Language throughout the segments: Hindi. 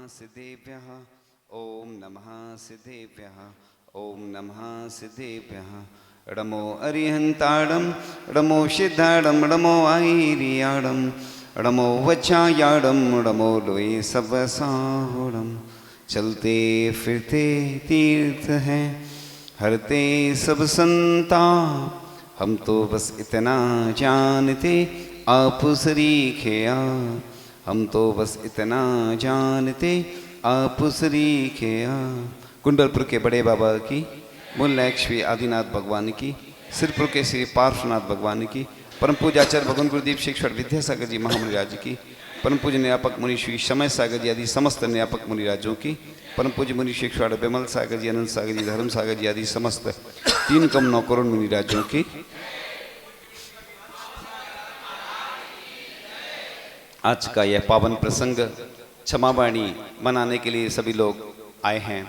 सिद्धेभ्यः ओम नमः सिद्धेभ्यः ओम नमः सिद्धेभ्यः। णमो अरिहन्ताडं णमो सिद्धाडं णमो आईरियाडं णमो वच्छायाडं णमो लोये सबसाहुडं। चलते फिरते तीर्थ हैं हरते सब संताप, हम तो बस इतना जानते आप सरीखे आप, हम तो बस इतना जानते आप सरीखे आप। कुंडलपुर के बड़े बाबा की, मूलनायक श्री आदिनाथ भगवान की, सिरपुर के श्री पार्श्वनाथ भगवान की, परम पूज्य आचार्य भगवान गुरुदेव शिक्षण विद्यासागर जी महामुनिराज की, परम पूज्य न्यापक मुनि श्री समय सागर जी आदि समस्त न्यापक मुनिराजों की, परम पूज्य मुनि शिक्षण विमल सागर जी, अनंत सागर जी, धर्म सागर जी आदि समस्त 3,9 करोड़ मुनिराजों की। आज का यह पावन प्रसंग क्षमावाणी मनाने के लिए सभी लोग आए हैं।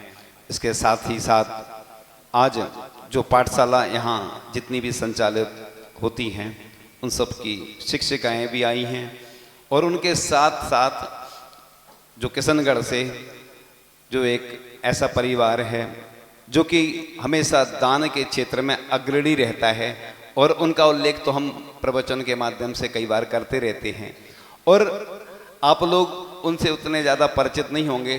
इसके साथ ही साथ आज जो पाठशाला यहाँ जितनी भी संचालित होती हैं उन सब की शिक्षिकाएं भी आई हैं और उनके साथ साथ जो किशनगढ़ से जो एक ऐसा परिवार है जो कि हमेशा दान के क्षेत्र में अग्रणी रहता है और उनका उल्लेख तो हम प्रवचन के माध्यम से कई बार करते रहते हैं और आप लोग उनसे उतने ज़्यादा परिचित नहीं होंगे,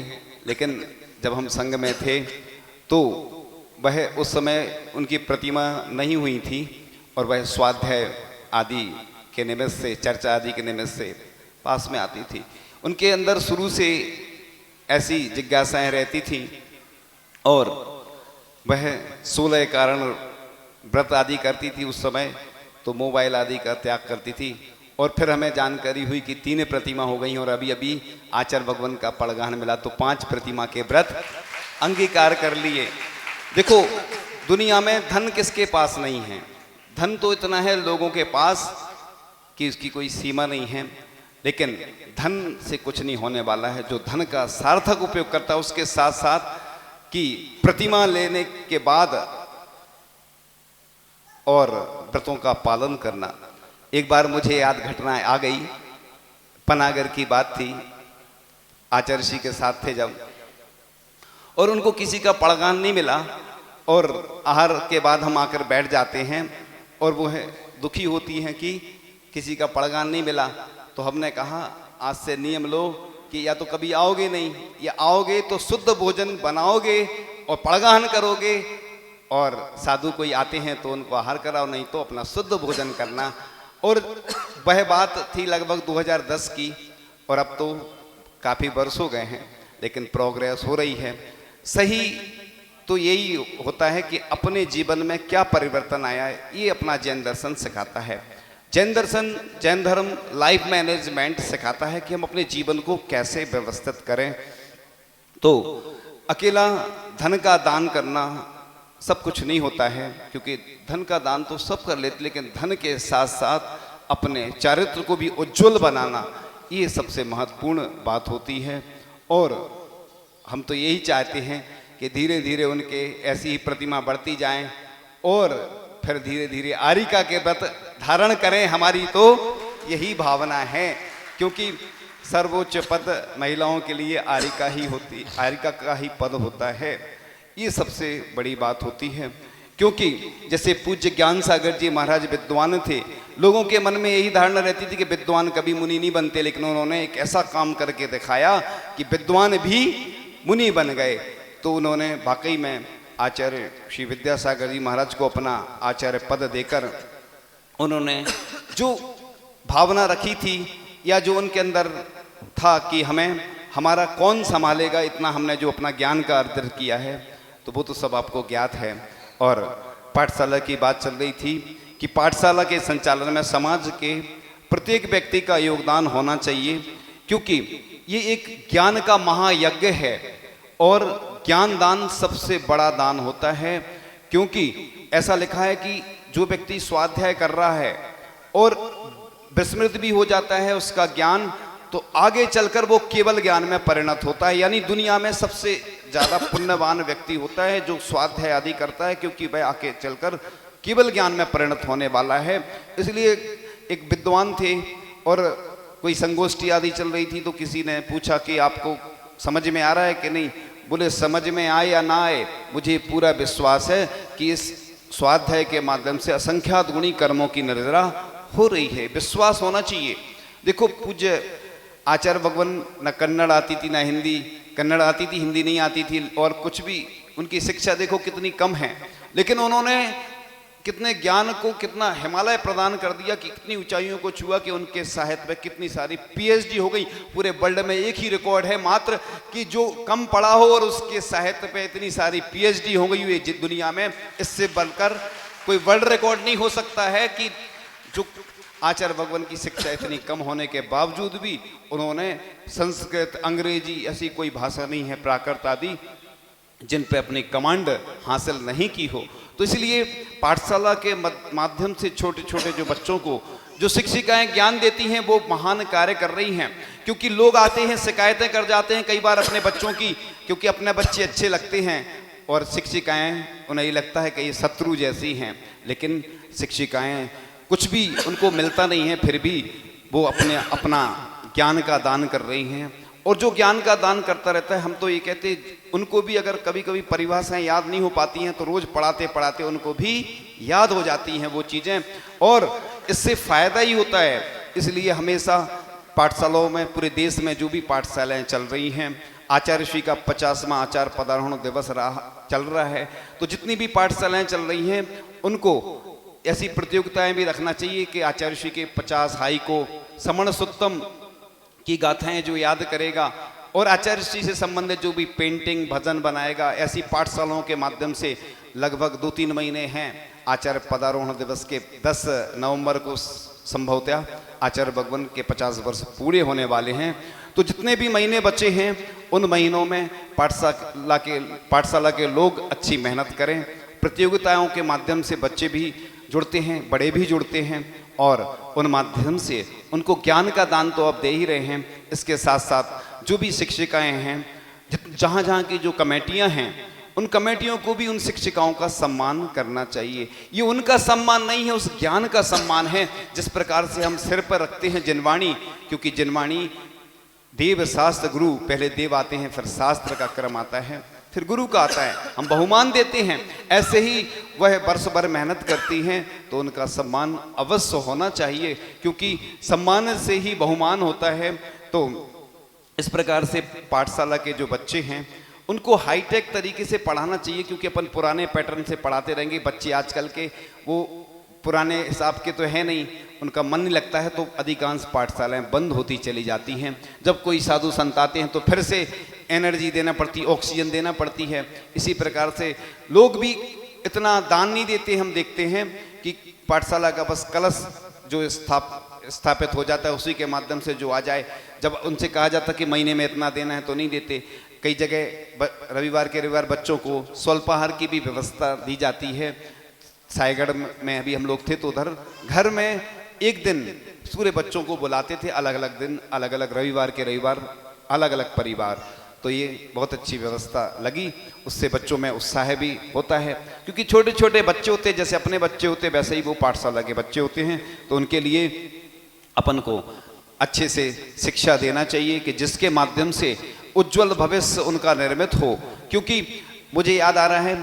लेकिन जब हम संघ में थे तो वह उस समय उनकी प्रतिमा नहीं हुई थी और वह स्वाध्याय आदि के निमित्त से, चर्चा आदि के निमित्त से पास में आती थी। उनके अंदर शुरू से ऐसी जिज्ञासाएं रहती थी और वह 16 कारण व्रत आदि करती थी। उस समय तो मोबाइल आदि का त्याग करती थी और फिर हमें जानकारी हुई कि 3 प्रतिमा हो गई और अभी अभी आचार्य भगवान का पड़गान मिला तो 5 प्रतिमा के व्रत अंगीकार कर लिए। देखो, दुनिया में धन किसके पास नहीं है, धन तो इतना है लोगों के पास कि उसकी कोई सीमा नहीं है, लेकिन धन से कुछ नहीं होने वाला है। जो धन का सार्थक उपयोग करता है उसके साथ साथ कि प्रतिमा लेने के बाद और व्रतों का पालन करना। एक बार मुझे याद घटना आ गई, पनागर की बात थी, आचार्य जी के साथ थे जब, और उनको किसी का पड़गान नहीं मिला और आहार के बाद हम आकर बैठ जाते हैं और वो है दुखी होती हैं कि किसी का पड़गान नहीं मिला। तो हमने कहा आज से नियम लो कि या तो कभी आओगे नहीं, या आओगे तो शुद्ध भोजन बनाओगे और पड़गान करोगे, और साधु कोई आते हैं तो उनको आहार कराओ, नहीं तो अपना शुद्ध भोजन करना। और वह बात थी लगभग 2010 की और अब तो काफ़ी वर्ष हो गए हैं, लेकिन प्रोग्रेस हो रही है। सही तो यही होता है कि अपने जीवन में क्या परिवर्तन आया है, ये अपना जैन दर्शन सिखाता है। जैन दर्शन, जैन धर्म लाइफ मैनेजमेंट सिखाता है कि हम अपने जीवन को कैसे व्यवस्थित करें। तो अकेला धन का दान करना सब कुछ नहीं होता है, क्योंकि धन का दान तो सब कर लेते, लेकिन धन के साथ साथ अपने चारित्र को भी उज्ज्वल बनाना ये सबसे महत्वपूर्ण बात होती है। और हम तो यही चाहते हैं कि धीरे धीरे उनके ऐसी ही प्रतिमा बढ़ती जाएं और फिर धीरे धीरे आरिका के व्रत धारण करें। हमारी तो यही भावना है, क्योंकि सर्वोच्च पद महिलाओं के लिए आरिका ही होती, आरिका का ही पद होता है। ये सबसे बड़ी बात होती है, क्योंकि जैसे पूज्य ज्ञान सागर जी महाराज विद्वान थे, लोगों के मन में यही धारणा रहती थी कि विद्वान कभी मुनि नहीं बनते, लेकिन उन्होंने एक ऐसा काम करके दिखाया कि विद्वान भी मुनि बन गए। तो उन्होंने वाकई में आचार्य श्री विद्यासागर जी महाराज को अपना आचार्य पद देकर उन्होंने जो भावना रखी थी या जो उनके अंदर था कि हमें हमारा कौन संभालेगा, इतना हमने जो अपना ज्ञान का अर्जन किया है, तो वो तो सब आपको ज्ञात है। और पाठशाला की बात चल रही थी कि पाठशाला के संचालन में समाज के प्रत्येक व्यक्ति का योगदान होना चाहिए, क्योंकि ये एक ज्ञान का महायज्ञ है और ज्ञान दान सबसे बड़ा दान होता है। क्योंकि ऐसा लिखा है कि जो व्यक्ति स्वाध्याय कर रहा है और विस्मृत भी हो जाता है उसका ज्ञान, तो आगे चलकर वो केवल ज्ञान में परिणत होता है। यानी दुनिया में सबसे ज़्यादा पुण्यवान व्यक्ति होता है जो स्वाध्याय आदि करता है, क्योंकि वह आगे चलकर केवल ज्ञान में परिणत होने वाला है। इसलिए एक विद्वान थे और कोई संगोष्ठी आदि चल रही थी, तो किसी ने पूछा कि आपको समझ में आ रहा है कि नहीं? बोले समझ में आए या ना आए, मुझे पूरा विश्वास है कि इस स्वाध्याय के माध्यम से असंख्यात गुणी कर्मों की निर्जरा हो रही है। विश्वास होना चाहिए। देखो पूज्य आचार्य भगवान न कन्नड़ आती थी ना हिंदी, कन्नड़ आती थी हिंदी नहीं आती थी, और कुछ भी उनकी शिक्षा देखो कितनी कम है, लेकिन उन्होंने कितने ज्ञान को कितना हिमालय प्रदान कर दिया कि कितनी ऊंचाइयों को छुआ कि उनके साहित्य में कितनी सारी पीएचडी हो गई। पूरे वर्ल्ड में एक ही रिकॉर्ड है मात्र कि जो कम पढ़ा हो और उसके साहित्य पे इतनी सारी पीएचडी हो गई हुई दुनिया में। इससे बढ़कर कोई वर्ल्ड रिकॉर्ड नहीं हो सकता है कि जो आचार्य भगवान की शिक्षा इतनी कम होने के बावजूद भी उन्होंने संस्कृत, अंग्रेजी, ऐसी कोई भाषा नहीं है प्राकृत आदि जिन पे अपनी कमांड हासिल नहीं की हो। तो इसलिए पाठशाला के माध्यम से छोटे छोटे जो बच्चों को जो शिक्षिकाएं ज्ञान देती हैं वो महान कार्य कर रही हैं। क्योंकि लोग आते हैं शिकायतें कर जाते हैं कई बार अपने बच्चों की, क्योंकि अपने बच्चे अच्छे लगते हैं और शिक्षिकाएं उन्हें ये लगता है कि ये शत्रु जैसी हैं। लेकिन शिक्षिकाएं कुछ भी उनको मिलता नहीं है, फिर भी वो अपना ज्ञान का दान कर रही हैं। और जो ज्ञान का दान करता रहता है, हम तो ये कहते उनको भी अगर कभी कभी परिभाषाएं याद नहीं हो पाती हैं तो रोज पढ़ाते पढ़ाते उनको भी याद हो जाती हैं वो चीज़ें, और इससे फायदा ही होता है। इसलिए हमेशा पाठशालाओं में, पूरे देश में जो भी पाठशालाएं चल रही हैं, आचार्य श्री का 50वां आचार्य पदारोहण दिवस चल रहा है, तो जितनी भी पाठशालाएं चल रही हैं उनको ऐसी प्रतियोगिताएं भी रखना चाहिए कि आचार्य श्री के 50 हाई को समण सुत्तम की गाथाएं जो याद करेगा और आचार्य श्री से संबंधित जो भी पेंटिंग भजन बनाएगा, ऐसी पाठशालाओं के माध्यम से लगभग 2-3 महीने हैं। आचार्य पदारोहण दिवस के 10 नवंबर को संभवतः आचार्य भगवान के 50 वर्ष पूरे होने वाले हैं। तो जितने भी महीने बचे हैं उन महीनों में पाठशाला के लोग अच्छी मेहनत करें। प्रतियोगिताओं के माध्यम से बच्चे भी जुड़ते हैं, बड़े भी जुड़ते हैं, और उन माध्यम से उनको ज्ञान का दान तो अब दे ही रहे हैं। इसके साथ साथ जो भी शिक्षिकाएं हैं, जहाँ जहाँ की जो कमेटियाँ हैं, उन कमेटियों को भी उन शिक्षिकाओं का सम्मान करना चाहिए। ये उनका सम्मान नहीं है, उस ज्ञान का सम्मान है। जिस प्रकार से हम सिर पर रखते हैं जिनवाणी, क्योंकि जिनवाणी देव शास्त्र गुरु, पहले देव आते हैं फिर शास्त्र का क्रम आता है, फिर गुरु का आता है, हम बहुमान देते हैं। ऐसे ही वह वर्ष भर मेहनत करती हैं तो उनका सम्मान अवश्य होना चाहिए, क्योंकि सम्मान से ही बहुमान होता है। तो इस प्रकार से पाठशाला के जो बच्चे हैं उनको हाईटेक तरीके से पढ़ाना चाहिए, क्योंकि अपन पुराने पैटर्न से पढ़ाते रहेंगे, बच्चे आजकल के वो पुराने हिसाब के तो है नहीं, उनका मन नहीं लगता है, तो अधिकांश पाठशालाएं बंद होती चली जाती हैं। जब कोई साधु संत आते हैं तो फिर से एनर्जी देना पड़ती, ऑक्सीजन देना पड़ती है। इसी प्रकार से लोग भी इतना दान नहीं देते। हम देखते हैं कि पाठशाला का बस कलश जो स्थापित हो जाता है उसी के माध्यम से जो आ जाए, जब उनसे कहा जाता कि महीने में इतना देना है तो नहीं देते। कई जगह रविवार के रविवार बच्चों को स्वल्पाहार की भी व्यवस्था दी जाती है। सायगढ़ में अभी हम लोग थे तो उधर घर में एक दिन पूरे बच्चों को बुलाते थे, अलग अलग दिन, अलग अलग रविवार के रविवार, अलग अलग परिवार। तो ये बहुत अच्छी व्यवस्था लगी, उससे बच्चों में उत्साह भी होता है, क्योंकि छोटे छोटे बच्चे होते हैं, जैसे अपने बच्चे होते वैसे ही वो पाठशाला के बच्चे होते हैं। तो उनके लिए अपन को अच्छे से शिक्षा देना चाहिए कि जिसके माध्यम से उज्जवल भविष्य उनका निर्मित हो। क्योंकि मुझे याद आ रहा है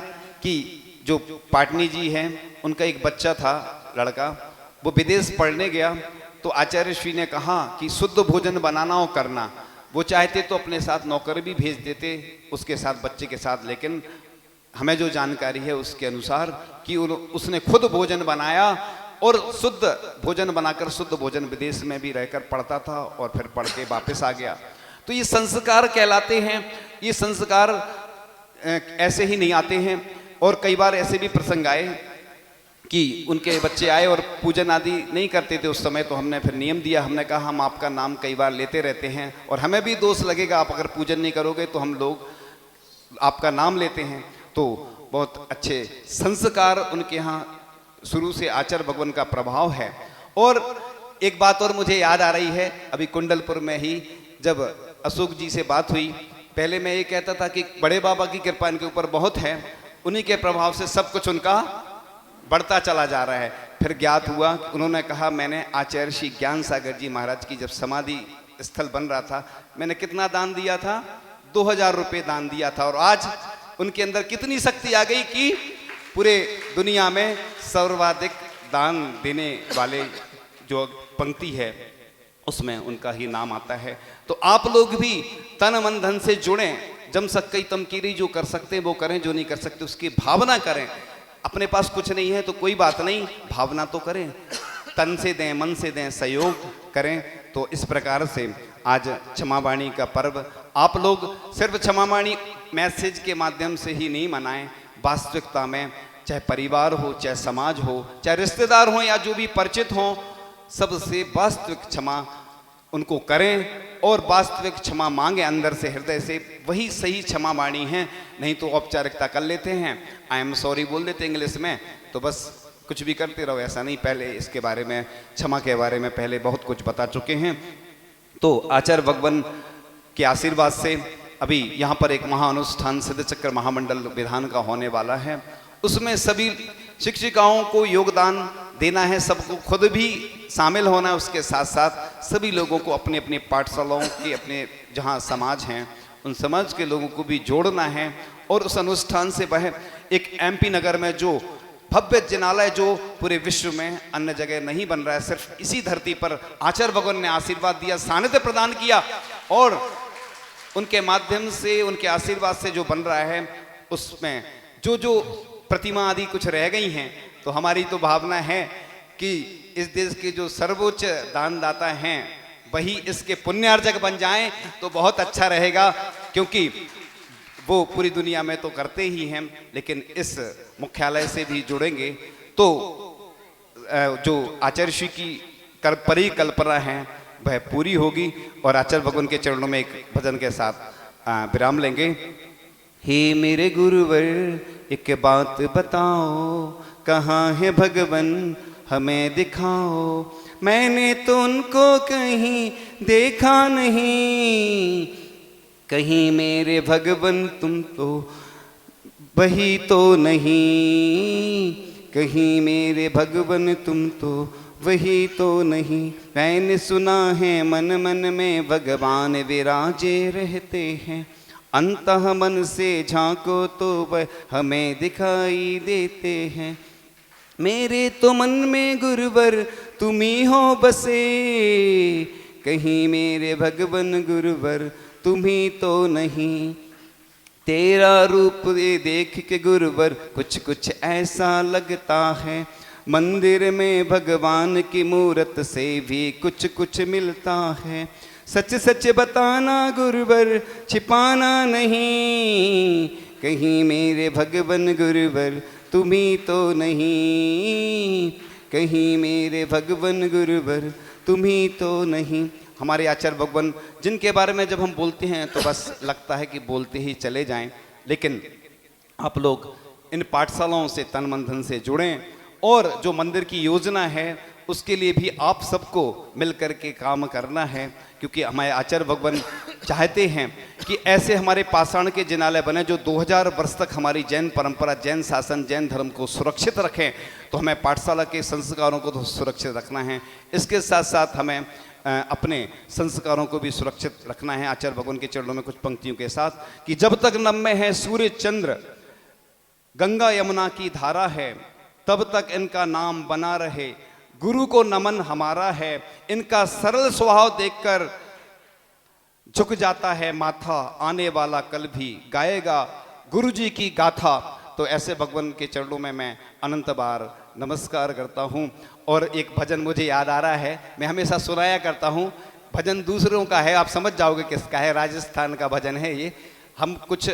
कि जो पाटनी जी हैं, उनका एक बच्चा था, लड़का, वो विदेश पढ़ने गया, तो आचार्य श्री ने कहा कि शुद्ध भोजन बनाना और करना। वो चाहते तो अपने साथ नौकर भी भेज देते उसके साथ, बच्चे के साथ, लेकिन हमें जो जानकारी है उसके अनुसार कि उसने खुद भोजन बनाया और शुद्ध भोजन बनाकर शुद्ध भोजन विदेश में भी रहकर पढ़ता था और फिर पढ़ के वापस आ गया। तो ये संस्कार कहलाते हैं। ये संस्कार ऐसे ही नहीं आते हैं। और कई बार ऐसे भी प्रसंग आए कि उनके बच्चे आए और पूजन आदि नहीं करते थे उस समय, तो हमने फिर नियम दिया, हमने कहा हम आपका नाम कई बार लेते रहते हैं और हमें भी दोष लगेगा, आप अगर पूजन नहीं करोगे तो हम लोग आपका नाम लेते हैं। तो बहुत अच्छे संस्कार उनके यहाँ शुरू से आचार्य भगवान का प्रभाव है। और एक बात और मुझे याद आ रही है, अभी कुंडलपुर में ही जब अशोक जी से बात हुई, पहले मैं ये कहता था कि बड़े बाबा की कृपा इनके ऊपर बहुत है, उन्हीं के प्रभाव से सब कुछ उनका बढ़ता चला जा रहा है। फिर ज्ञात हुआ, उन्होंने कहा मैंने आचार्य श्री ज्ञान सागर जी महाराज की जब समाधि स्थल बन रहा था, मैंने कितना दान दिया था, 2000 रुपये दान दिया था और आज उनके अंदर कितनी शक्ति आ गई कि पूरे दुनिया में सर्वाधिक दान देने वाले जो पंक्ति है उसमें उनका ही नाम आता है। तो आप लोग भी तन मन धन से जुड़ें, जम सकई तमकीरी, जो कर सकते हैं वो करें, जो नहीं कर सकते उसकी भावना करें। अपने पास कुछ नहीं है तो कोई बात नहीं, भावना तो करें, तन से दें, मन से दें, सहयोग करें। तो इस प्रकार से आज क्षमावाणी का पर्व आप लोग सिर्फ क्षमावाणी मैसेज के माध्यम से ही नहीं मनाएं, वास्तविकता में चाहे परिवार हो, चाहे समाज हो, चाहे रिश्तेदार हो या जो भी परिचित हो, सबसे वास्तविक क्षमा उनको करें और वास्तविक क्षमा मांगे अंदर से, हृदय से। वही सही क्षमा वाणी है। नहीं तो औपचारिकता कर लेते हैं, आई एम सॉरी बोल देते इंग्लिश में, तो बस कुछ भी करते रहो। ऐसा नहीं, पहले इसके बारे में, क्षमा के बारे में पहले बहुत कुछ बता चुके हैं। तो आचार्य भगवान के आशीर्वाद से अभी यहाँ पर एक महाअनुष्ठान सिद्ध चक्र महामंडल विधान का होने वाला है। उसमें सभी शिक्षिकाओं को योगदान देना है, सबको खुद भी शामिल होना है, उसके साथ साथ सभी लोगों को अपने अपने पाठशालाओं के, अपने जहाँ समाज हैं उन समाज के लोगों को भी जोड़ना है। और उस अनुष्ठान से वह एक MP नगर में जो भव्य जिनालय जो पूरे विश्व में अन्य जगह नहीं बन रहा है, सिर्फ इसी धरती पर आचार्य भगवान ने आशीर्वाद दिया, सानिध्य प्रदान किया और उनके माध्यम से, उनके आशीर्वाद से जो बन रहा है उसमें जो जो प्रतिमा आदि कुछ रह गई हैं, तो हमारी तो भावना है कि इस देश के जो सर्वोच्च दानदाता हैं वही इसके पुण्यार्जक बन जाएं तो बहुत अच्छा रहेगा, क्योंकि वो पूरी दुनिया में तो करते ही हैं, लेकिन इस मुख्यालय से भी जुड़ेंगे तो जो आचार्य श्री की परिकल्पना है वह पूरी होगी। और आचार्य भगवान के चरणों में एक भजन के साथ विराम लेंगे। हे मेरे गुरुवर एक बात बताओ, कहाँ है भगवान हमें दिखाओ, मैंने तो उनको कहीं देखा नहीं, कहीं मेरे भगवान तुम तो वही तो नहीं, कहीं मेरे भगवान तुम तो वही तो नहीं। मैंने सुना है मन मन में भगवान विराजे रहते हैं, अंतः मन से झांको तो वह हमें दिखाई देते हैं। मेरे तो मन में गुरुवर तुम ही हो बसे, कहीं मेरे भगवान गुरुवर तुम ही तो नहीं। तेरा रूप देख के गुरुवर कुछ कुछ ऐसा लगता है, मंदिर में भगवान की मूरत से भी कुछ कुछ मिलता है। सच सच बताना गुरुवर छिपाना नहीं, कहीं मेरे भगवान गुरुवर तुम ही तो नहीं, कहीं मेरे भगवान गुरुवर तुम ही तो नहीं। हमारे आचार्य भगवान जिनके बारे में जब हम बोलते हैं तो बस लगता है कि बोलते ही चले जाएं, लेकिन आप लोग इन पाठशालाओं से तन मन धन से जुड़ें और जो मंदिर की योजना है उसके लिए भी आप सबको मिलकर के काम करना है, क्योंकि हमारे आचार्य भगवान चाहते हैं कि ऐसे हमारे पाषाण के जिनालय बने जो 2000 वर्ष तक हमारी जैन परंपरा, जैन शासन, जैन धर्म को सुरक्षित रखें। तो हमें पाठशाला के संस्कारों को तो सुरक्षित रखना है, इसके साथ साथ हमें अपने संस्कारों को भी सुरक्षित रखना है। आचार्य भगवान के चरणों में कुछ पंक्तियों के साथ कि जब तक नभ में है सूर्य चंद्र गंगा यमुना की धारा है, तब तक इनका नाम बना रहे, गुरु को नमन हमारा है। इनका सरल स्वभाव देखकर झुक जाता है माथा, आने वाला कल भी गाएगा गुरु जी की गाथा। तो ऐसे भगवान के चरणों में मैं अनंत बार नमस्कार करता हूँ। और एक भजन मुझे याद आ रहा है, मैं हमेशा सुनाया करता हूँ, भजन दूसरों का है, आप समझ जाओगे किसका है, राजस्थान का भजन है ये, हम कुछ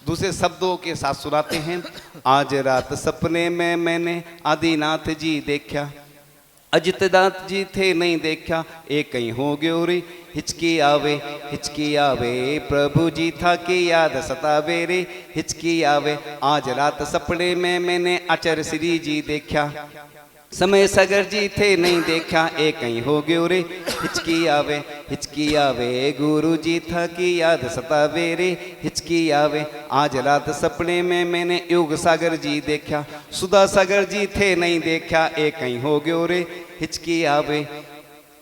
दूसरे शब्दों के साथ सुनाते हैं। आज रात सपने में मैंने आदिनाथ जी देखा, अजितनाथ जी थे नहीं देखा, एक कहीं हो गयो रे हिचकी आवे प्रभु जी था कि याद सतावे रे हिचकी आवे। आज रात सपने में मैंने आचार्य श्री जी देखा, समय सागर जी थे नहीं देखा, एक कहीं हो गयो रे हिचकी आवे गुरु जी था कि याद सतावे रे हिचकी आवे। आज रात सपने में मैंने योग सागर जी देखा, सुधा सागर जी थे नहीं देखा, एक कहीं हो गयो रे हिचकी आवे।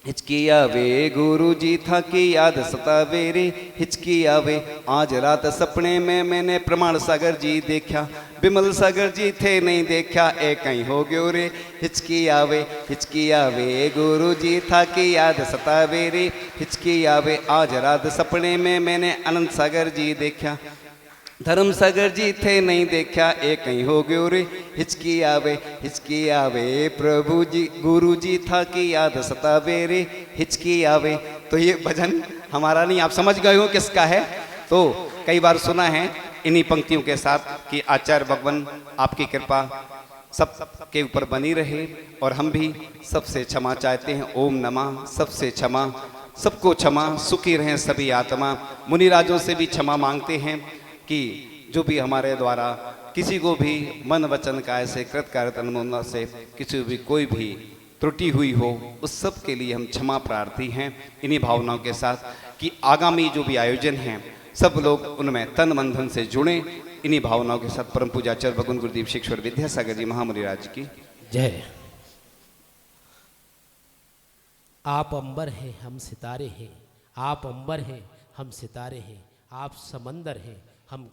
हिचकी आवे गुरु जी था की याद सतावे रे, हिचकी आवे आज रात सपने में मैंने प्रमाण सागर जी देखा, बिमल सागर जी थे नहीं देखा, ए कहीं हो गयो रे। हिचकी आवे गुरु जी था की याद सतावे रे, हिचकी आवे आज रात सपने में मैंने अनंत सागर जी देखा, धर्म सागर जी थे नहीं देखा, ए कहीं हो गयो रे। हिचकी आवे प्रभु जी गुरु जी था की याद सतावे रे, हिचकी आवे। तो ये भजन हमारा नहीं, आप समझ गए हो किसका है। तो कई बार सुना है इन्हीं पंक्तियों के साथ कि आचार्य भगवान आपकी कृपा सब के ऊपर बनी रहे, और हम भी सबसे क्षमा चाहते हैं। ओम नमः, सबसे क्षमा, सबको क्षमा, सुखी रहें सभी आत्मा। मुनिराजों से भी क्षमा मांगते हैं कि जो भी हमारे द्वारा किसी को भी मन वचन काय से कृत कार्य अनुमोदन से किसी भी कोई भी त्रुटि हुई हो, उस सब के लिए हम क्षमा प्रार्थी हैं इन्हीं भावनाओं के साथ कि आगामी जो भी आयोजन हैं सब लोग उनमें तन मन धन से जुड़े। इन्हीं भावनाओं के साथ परम पूजाचार्य भगवान गुरुदेव शिक्षवर विद्यासागर जी महामुनिराज की जय। आप अंबर हैं हम सितारे हैं, आप अंबर हैं हम सितारे हैं, आप समंदर हैं हम